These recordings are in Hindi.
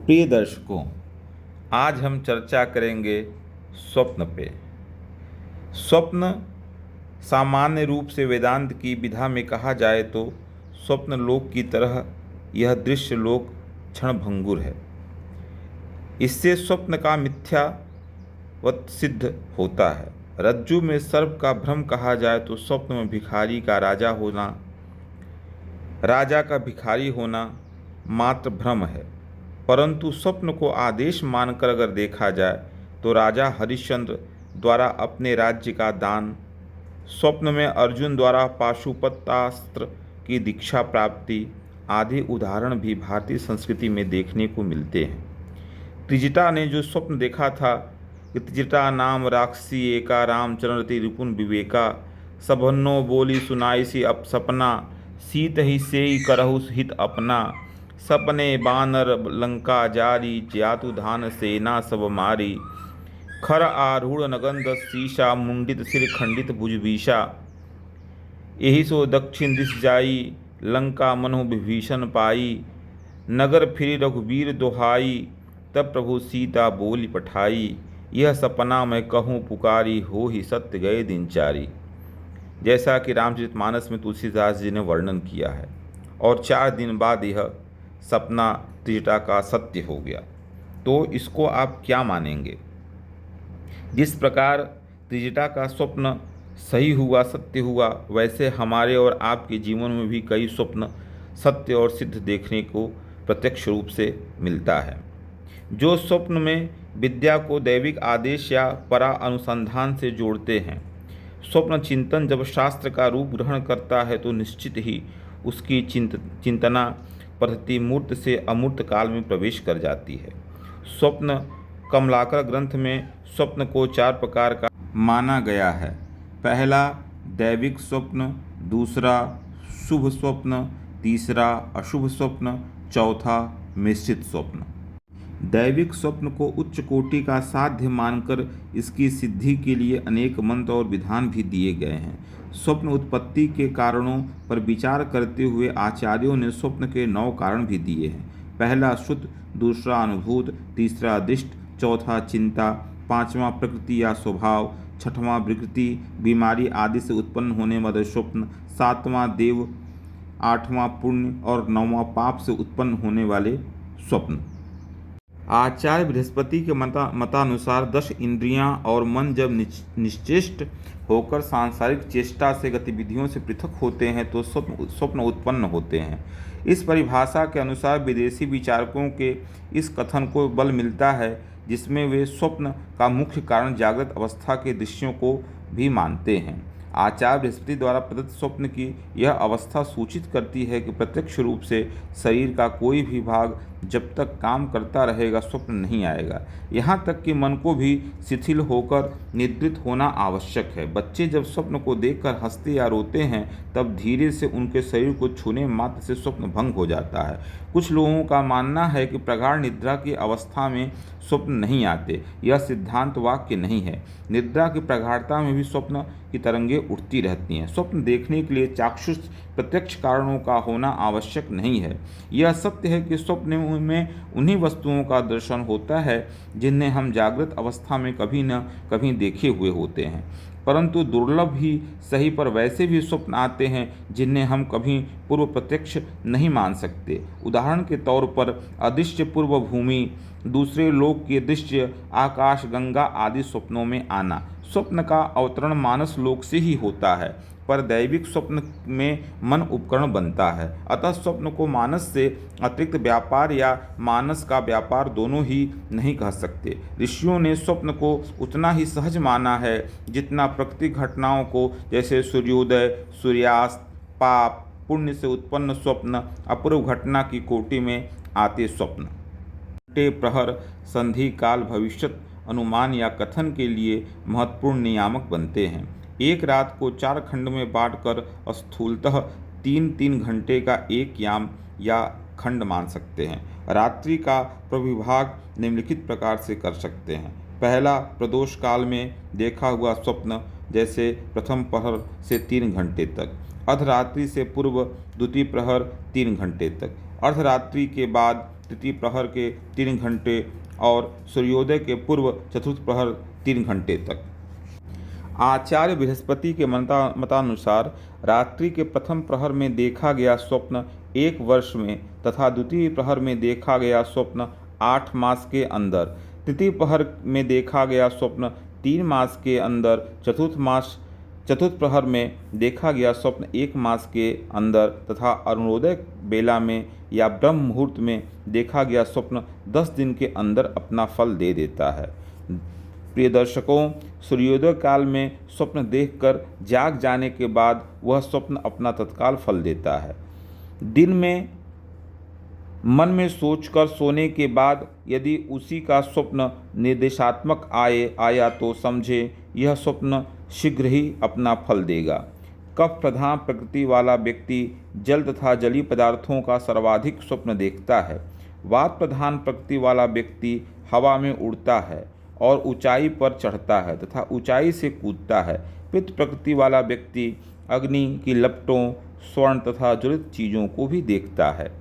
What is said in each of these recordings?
प्रिय दर्शकों, आज हम चर्चा करेंगे स्वप्न पे। स्वप्न सामान्य रूप से वेदांत की विधा में कहा जाए तो स्वप्न लोक की तरह यह दृश्य लोक क्षणभंगुर है। इससे स्वप्न का मिथ्यावत सिद्ध होता है। रज्जु में सर्प का भ्रम कहा जाए तो स्वप्न में भिखारी का राजा होना, राजा का भिखारी होना मात्र भ्रम है। परंतु स्वप्न को आदेश मानकर अगर देखा जाए तो राजा हरिश्चंद्र द्वारा अपने राज्य का दान, स्वप्न में अर्जुन द्वारा पाशुपतास्त्र की दीक्षा प्राप्ति आदि उदाहरण भी भारतीय संस्कृति में देखने को मिलते हैं। त्रिजटा ने जो स्वप्न देखा था कि त्रिजटा नाम राक्षसी एका रामचरण रति रिपुन विवेका, सबन्नो बोली सुनाई सी अप सपना, सीत ही से करहु हित अपना, सपने बानर लंका जारी, जातु धान सेना सब मारी, खर आरूढ़ नगंध शीशा, मुंडित सिर खंडित भुजभीषा, यही सो दक्षिण दिश जाई, लंका मनो विभीषण पाई, नगर फिरी रघुवीर दोहाई, तब प्रभु सीता बोली पठाई, यह सपना मैं कहूँ पुकारी, हो ही सत्य गए दिनचारी। जैसा कि रामचरितमानस में तुलसीदास जी ने वर्णन किया है। और 4 दिन बाद यह सपना त्रिजटा का सत्य हो गया। तो इसको आप क्या मानेंगे? जिस प्रकार त्रिजटा का स्वप्न सही हुआ, सत्य हुआ, वैसे हमारे और आपके जीवन में भी कई स्वप्न सत्य और सिद्ध देखने को प्रत्यक्ष रूप से मिलता है। जो स्वप्न में विद्या को दैविक आदेश या परा अनुसंधान से जोड़ते हैं। स्वप्न चिंतन जब शास्त्र का रूप ग्रहण करता है तो निश्चित ही उसकी चिंतना पद्धति मूर्त से अमूर्त काल में प्रवेश कर जाती है। स्वप्न कमलाकर ग्रंथ में स्वप्न को 4 प्रकार का माना गया है। पहला दैविक स्वप्न, दूसरा शुभ स्वप्न, तीसरा अशुभ स्वप्न, चौथा मिश्रित स्वप्न। दैविक स्वप्न को उच्च कोटि का साध्य मानकर इसकी सिद्धि के लिए अनेक मंत्र और विधान भी दिए गए हैं। स्वप्न उत्पत्ति के कारणों पर विचार करते हुए आचार्यों ने स्वप्न के 9 कारण भी दिए हैं। पहला श्रुत, दूसरा अनुभूत, तीसरा दिष्ट, चौथा चिंता, पांचवा प्रकृति या स्वभाव, छठवां विकृति बीमारी आदि से उत्पन्न होने वाले स्वप्न, सातवां देव, आठवां पुण्य और 9वां पाप से उत्पन्न होने वाले स्वप्न। आचार्य बृहस्पति के मतानुसार 10 इंद्रियां और मन जब निश्चेष्ट होकर सांसारिक चेष्टा से गतिविधियों से पृथक होते हैं तो स्वप्न उत्पन्न होते हैं। इस परिभाषा के अनुसार विदेशी विचारकों के इस कथन को बल मिलता है जिसमें वे स्वप्न का मुख्य कारण जागृत अवस्था के दृश्यों को भी मानते हैं। आचार्य बृहस्पति द्वारा प्रदत्त स्वप्न की यह अवस्था सूचित करती है कि प्रत्यक्ष रूप से शरीर का कोई भी भाग जब तक काम करता रहेगा स्वप्न नहीं आएगा। यहाँ तक कि मन को भी शिथिल होकर निद्रित होना आवश्यक है। बच्चे जब स्वप्न को देखकर हंसते या रोते हैं तब धीरे से उनके शरीर को छूने मात्र से स्वप्न भंग हो जाता है। कुछ लोगों का मानना है कि प्रगाढ़ निद्रा की अवस्था में स्वप्न नहीं आते। यह सिद्धांत वाक्य नहीं है। निद्रा की प्रगाढ़ता में भी स्वप्न की तरंगें उठती रहती हैं। स्वप्न देखने के लिए चाक्षुष प्रत्यक्ष कारणों का होना आवश्यक नहीं है। यह सत्य है कि स्वप्न में उन्हीं वस्तुओं का दर्शन होता है जिन्हें हम जागृत अवस्था में कभी न कभी देखे हुए होते हैं। परंतु दुर्लभ ही सही पर वैसे भी स्वप्न आते हैं जिन्हें हम कभी पूर्व प्रत्यक्ष नहीं मान सकते। उदाहरण के तौर पर अदृश्य पूर्व भूमि, दूसरे लोक के दृश्य, आकाश गंगा आदि स्वप्नों में आना। स्वप्न का अवतरण मानस लोक से ही होता है, पर दैविक स्वप्न में मन उपकरण बनता है। अतः स्वप्न को मानस से अतिरिक्त व्यापार या मानस का व्यापार दोनों ही नहीं कह सकते। ऋषियों ने स्वप्न को उतना ही सहज माना है जितना प्राकृतिक घटनाओं को, जैसे सूर्योदय, सूर्यास्त, पाप, पुण्य से उत्पन्न स्वप्न अपूर्व घटना की कोटि में आते स्वप्न। घंटे, प्रहर, संधि काल, भविष्यत अनुमान या कथन के लिए महत्वपूर्ण नियामक बनते हैं। एक रात को 4 खंड में बांटकर स्थूलतः 3-3 घंटे का एक याम या खंड मान सकते हैं। रात्रि का प्रविभाग निम्नलिखित प्रकार से कर सकते हैं। पहला, प्रदोष काल में देखा हुआ स्वप्न, जैसे प्रथम प्रहर से 3 घंटे तक, अर्धरात्रि से पूर्व द्वितीय प्रहर 3 घंटे तक, अर्धरात्रि के बाद तृतीय प्रहर के 3 घंटे और सूर्योदय के पूर्व चतुर्थ प्रहर 3 घंटे तक। आचार्य बृहस्पति के मतानुसार रात्रि के प्रथम प्रहर में देखा गया स्वप्न 1 वर्ष में तथा द्वितीय प्रहर में देखा गया स्वप्न 8 मास के अंदर, तृतीय प्रहर में देखा गया स्वप्न 3 मास के अंदर, चतुर्थ प्रहर में देखा गया स्वप्न 1 मास के अंदर तथा अरुणोदय बेला में या ब्रह्म मुहूर्त में देखा गया स्वप्न 10 दिन के अंदर अपना फल दे देता है। प्रिय दर्शकों, सूर्योदय काल में स्वप्न देखकर जाग जाने के बाद वह स्वप्न अपना तत्काल फल देता है। दिन में मन में सोचकर सोने के बाद यदि उसी का स्वप्न निर्देशात्मक आया तो समझे यह स्वप्न शीघ्र ही अपना फल देगा। कफ प्रधान प्रकृति वाला व्यक्ति जल तथा जलीय पदार्थों का सर्वाधिक स्वप्न देखता है। वात प्रधान प्रकृति वाला व्यक्ति हवा में उड़ता है और ऊंचाई पर चढ़ता है तथा ऊंचाई से कूदता है। पित्त प्रकृति वाला व्यक्ति अग्नि की लपटों, स्वर्ण तथा ज्वलित चीज़ों को भी देखता है।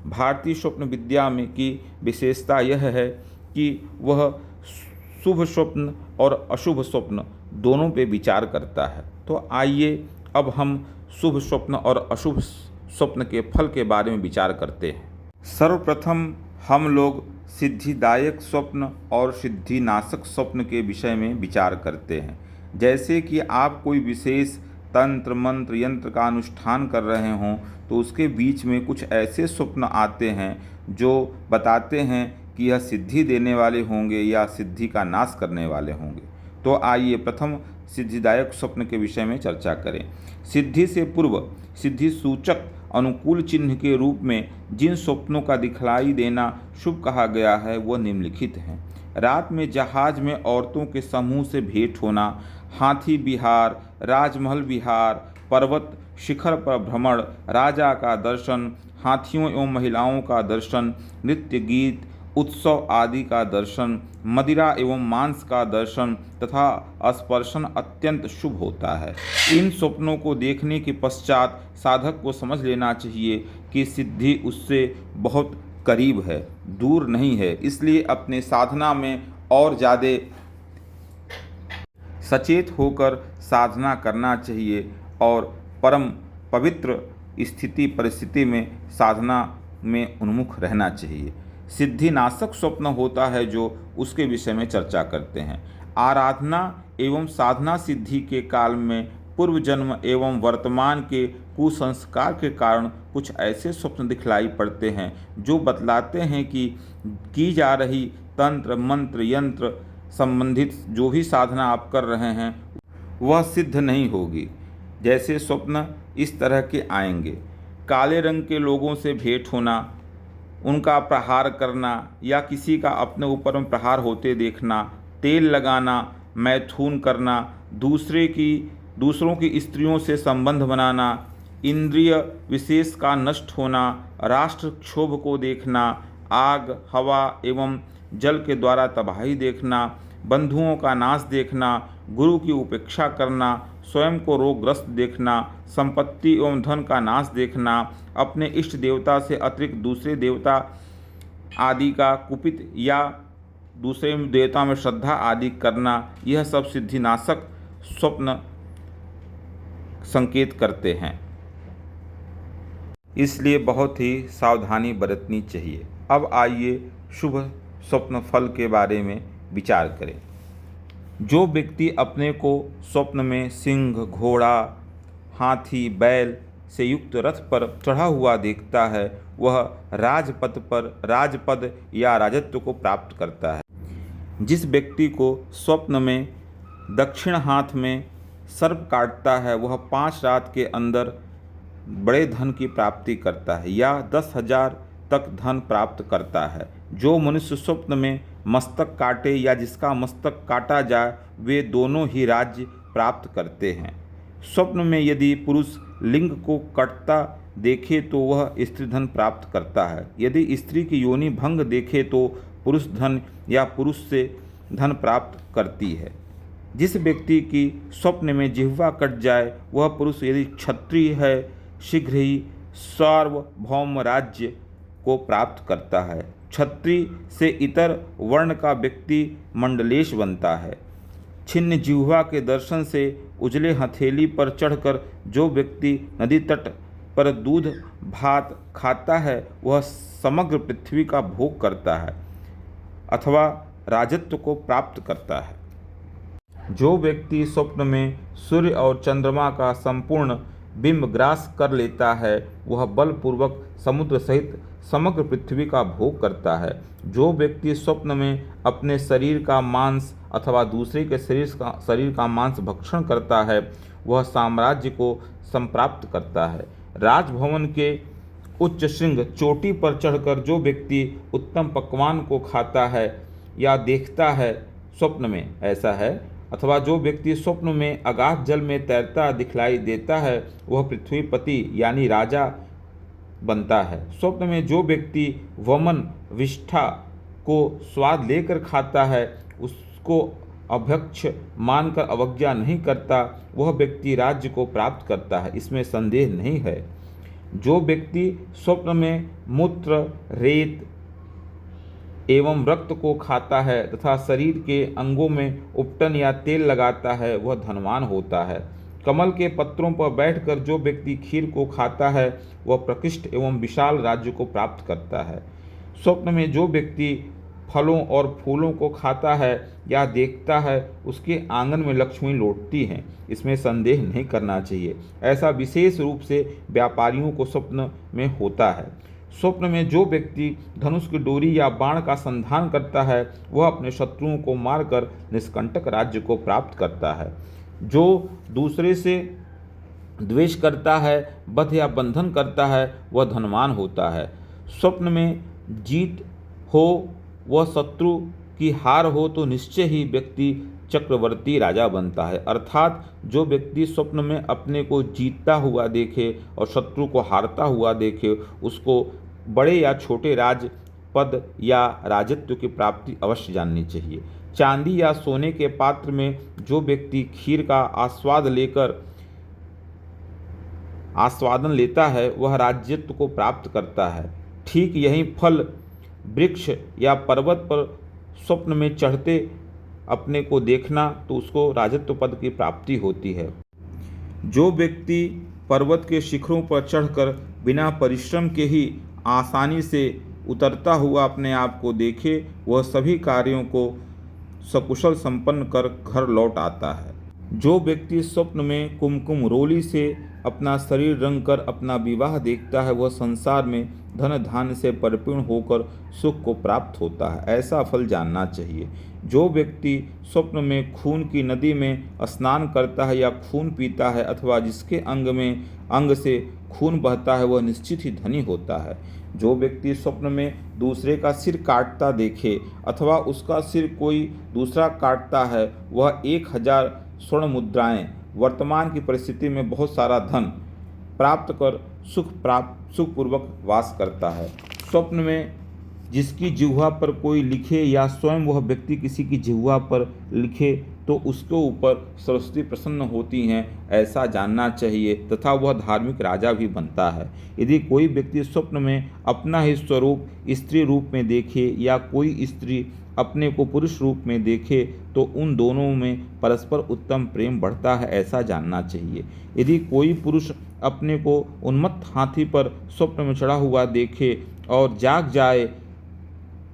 भारतीय स्वप्न विद्या में की विशेषता यह है कि वह शुभ स्वप्न और अशुभ स्वप्न दोनों पे विचार करता है। तो आइए अब हम शुभ स्वप्न और अशुभ स्वप्न के फल के बारे में विचार करते हैं। सर्वप्रथम हम लोग सिद्धिदायक स्वप्न और सिद्धिनाशक स्वप्न के विषय में विचार करते हैं। जैसे कि आप कोई विशेष तंत्र मंत्र यंत्र का अनुष्ठान कर रहे हों तो उसके बीच में कुछ ऐसे स्वप्न आते हैं जो बताते हैं कि यह सिद्धि देने वाले होंगे या सिद्धि का नाश करने वाले होंगे। तो आइए प्रथम सिद्धिदायक स्वप्न के विषय में चर्चा करें। सिद्धि से पूर्व सिद्धि सूचक अनुकूल चिन्ह के रूप में जिन स्वप्नों का दिखलाई देना शुभ कहा गया है वह निम्नलिखित हैं। रात में जहाज में औरतों के समूह से भेंट होना, हाथी विहार, राजमहल विहार, पर्वत शिखर पर भ्रमण, राजा का दर्शन, हाथियों एवं महिलाओं का दर्शन, नृत्य गीत उत्सव आदि का दर्शन, मदिरा एवं मांस का दर्शन तथा स्पर्शन अत्यंत शुभ होता है। इन स्वप्नों को देखने के पश्चात साधक को समझ लेना चाहिए कि सिद्धि उससे बहुत करीब है, दूर नहीं है। इसलिए अपने साधना में और ज़्यादा सचेत होकर साधना करना चाहिए और परम पवित्र स्थिति परिस्थिति में साधना में उन्मुख रहना चाहिए। सिद्धिनाशक स्वप्न होता है जो उसके विषय में चर्चा करते हैं। आराधना एवं साधना सिद्धि के काल में पूर्व जन्म एवं वर्तमान के कुसंस्कार के कारण कुछ ऐसे स्वप्न दिखलाई पड़ते हैं जो बतलाते हैं कि की जा रही तंत्र मंत्र यंत्र संबंधित जो भी साधना आप कर रहे हैं वह सिद्ध नहीं होगी। जैसे स्वप्न इस तरह के आएंगे: काले रंग के लोगों से भेंट होना, उनका प्रहार करना या किसी का अपने ऊपर में प्रहार होते देखना, तेल लगाना, मैथुन करना, दूसरों की स्त्रियों से संबंध बनाना, इंद्रिय विशेष का नष्ट होना, राष्ट्र क्षोभ को देखना, आग हवा एवं जल के द्वारा तबाही देखना, बंधुओं का नाश देखना, गुरु की उपेक्षा करना, स्वयं को रोगग्रस्त देखना, संपत्ति एवं धन का नाश देखना, अपने इष्ट देवता से अतिरिक्त दूसरे देवता आदि का कुपित या दूसरे देवता में श्रद्धा आदि करना, यह सब सिद्धिनाशक स्वप्न संकेत करते हैं। इसलिए बहुत ही सावधानी बरतनी चाहिए। अब आइए शुभ स्वप्न फल के बारे में विचार करें। जो व्यक्ति अपने को स्वप्न में सिंह, घोड़ा, हाथी, बैल से युक्त रथ पर चढ़ा हुआ देखता है वह राजपद या राजत्व को प्राप्त करता है। जिस व्यक्ति को स्वप्न में दक्षिण हाथ में सर्प काटता है वह 5 रात के अंदर बड़े धन की प्राप्ति करता है या 10,000 तक धन प्राप्त करता है। जो मनुष्य स्वप्न में मस्तक काटे या जिसका मस्तक काटा जाए वे दोनों ही राज्य प्राप्त करते हैं। स्वप्न में यदि पुरुष लिंग को कटता देखे तो वह स्त्री धन प्राप्त करता है। यदि स्त्री की योनि भंग देखे तो पुरुष धन या पुरुष से धन प्राप्त करती है। जिस व्यक्ति की स्वप्न में जिह्वा कट जाए वह पुरुष यदि क्षत्रिय है शीघ्र ही सार्वभौम राज्य को प्राप्त करता है। क्षत्रिय से इतर वर्ण का व्यक्ति मंडलेश बनता है। छिन्न जिह्वा के दर्शन से उजले हथेली पर चढ़कर जो व्यक्ति नदी तट पर दूध भात खाता है वह समग्र पृथ्वी का भोग करता है अथवा राजत्व को प्राप्त करता है। जो व्यक्ति स्वप्न में सूर्य और चंद्रमा का संपूर्ण बिंब ग्रास कर लेता है वह बलपूर्वक समुद्र सहित समग्र पृथ्वी का भोग करता है। जो व्यक्ति स्वप्न में अपने शरीर का मांस अथवा दूसरे के शरीर का मांस भक्षण करता है वह साम्राज्य को संप्राप्त करता है। राजभवन के उच्च श्रृंग चोटी पर चढ़कर जो व्यक्ति उत्तम पकवान को खाता है या देखता है स्वप्न में ऐसा है, अथवा जो व्यक्ति स्वप्न में अगाध जल में तैरता दिखलाई देता है वह पृथ्वीपति यानी राजा बनता है। स्वप्न में जो व्यक्ति वमन विष्ठा को स्वाद लेकर खाता है उसको अभक्ष मानकर अवज्ञा नहीं करता वह व्यक्ति राज्य को प्राप्त करता है, इसमें संदेह नहीं है। जो व्यक्ति स्वप्न में मूत्र रेत एवं रक्त को खाता है तथा शरीर के अंगों में उपटन या तेल लगाता है वह धनवान होता है। कमल के पत्रों पर बैठकर जो व्यक्ति खीर को खाता है वह प्रकृष्ट एवं विशाल राज्य को प्राप्त करता है। स्वप्न में जो व्यक्ति फलों और फूलों को खाता है या देखता है उसके आंगन में लक्ष्मी लौटती हैं, इसमें संदेह नहीं करना चाहिए। ऐसा विशेष रूप से व्यापारियों को स्वप्न में होता है। स्वप्न में जो व्यक्ति धनुष की डोरी या बाण का संधान करता है वह अपने शत्रुओं को मारकर निष्कंटक राज्य को प्राप्त करता है। जो दूसरे से द्वेष करता है बध या बंधन करता है वह धनवान होता है। स्वप्न में जीत हो वह शत्रु की हार हो तो निश्चय ही व्यक्ति चक्रवर्ती राजा बनता है। अर्थात जो व्यक्ति स्वप्न में अपने को जीतता हुआ देखे और शत्रु को हारता हुआ देखे उसको बड़े या छोटे राज पद या राजत्व की प्राप्ति अवश्य जाननी चाहिए। चांदी या सोने के पात्र में जो व्यक्ति खीर का आस्वादन लेता है वह राज्यत्व को प्राप्त करता है। ठीक यही फल वृक्ष या पर्वत पर स्वप्न में चढ़ते अपने को देखना तो उसको राजत्व पद की प्राप्ति होती है। जो व्यक्ति पर्वत के शिखरों पर चढ़कर बिना परिश्रम के ही आसानी से उतरता हुआ अपने आप को देखे वह सभी कार्यों को सकुशल संपन्न कर घर लौट आता है। जो व्यक्ति स्वप्न में कुमकुम रोली से अपना शरीर रंग कर अपना विवाह देखता है वह संसार में धन धान्य से परिपूर्ण होकर सुख को प्राप्त होता है, ऐसा फल जानना चाहिए। जो व्यक्ति स्वप्न में खून की नदी में स्नान करता है या खून पीता है अथवा जिसके अंग से खून बहता है वह निश्चित ही धनी होता है। जो व्यक्ति स्वप्न में दूसरे का सिर काटता देखे अथवा उसका सिर कोई दूसरा काटता है वह 1000 स्वर्ण मुद्राएं वर्तमान की परिस्थिति में बहुत सारा धन प्राप्त कर सुखपूर्वक वास करता है। स्वप्न में जिसकी जिह्वा पर कोई लिखे या स्वयं वह व्यक्ति किसी की जिह्वा पर लिखे तो उसके ऊपर सरस्वती प्रसन्न होती हैं, ऐसा जानना चाहिए तथा वह धार्मिक राजा भी बनता है। यदि कोई व्यक्ति स्वप्न में अपना ही स्वरूप स्त्री रूप में देखे या कोई स्त्री अपने को पुरुष रूप में देखे तो उन दोनों में परस्पर उत्तम प्रेम बढ़ता है, ऐसा जानना चाहिए। यदि कोई पुरुष अपने को उन्मत्त हाथी पर स्वप्न में चढ़ा हुआ देखे और जाग जाए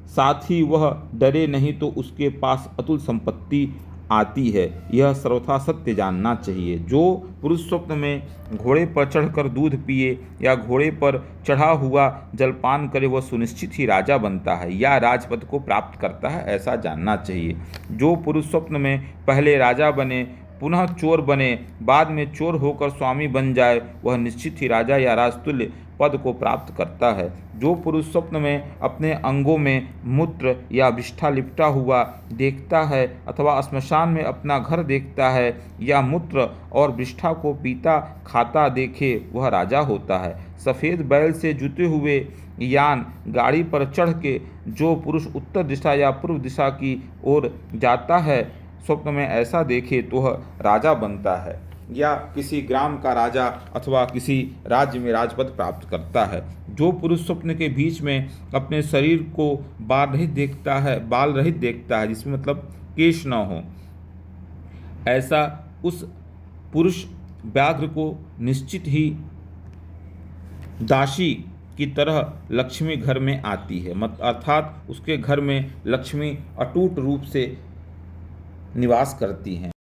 साथ ही वह डरे नहीं तो उसके पास अतुल संपत्ति आती है, यह सर्वथा सत्य जानना चाहिए। जो पुरुष स्वप्न में घोड़े पर चढ़कर दूध पिए या घोड़े पर चढ़ा हुआ जलपान करे वह सुनिश्चित ही राजा बनता है या राजपद को प्राप्त करता है, ऐसा जानना चाहिए। जो पुरुष स्वप्न में पहले राजा बने पुनः चोर बने बाद में चोर होकर स्वामी बन जाए वह निश्चित ही राजा या राजतुल्य पद को प्राप्त करता है। जो पुरुष स्वप्न में अपने अंगों में मूत्र या विष्ठा लिपटा हुआ देखता है अथवा श्मशान में अपना घर देखता है या मूत्र और विष्ठा को पीता खाता देखे वह राजा होता है। सफ़ेद बैल से जुते हुए यान गाड़ी पर चढ़ के जो पुरुष उत्तर दिशा या पूर्व दिशा की ओर जाता है स्वप्न में ऐसा देखे तो वह राजा बनता है। या किसी ग्राम का राजा अथवा किसी राज्य में राजपद प्राप्त करता है। जो पुरुष स्वप्न के बीच में अपने शरीर को बाल रहित देखता है, जिसमें मतलब केश न हो, ऐसा उस पुरुष व्याघ्र को निश्चित ही दासी की तरह लक्ष्मी घर में आती है, अर्थात उसके घर में लक्ष्मी अटूट रूप से निवास करती हैं।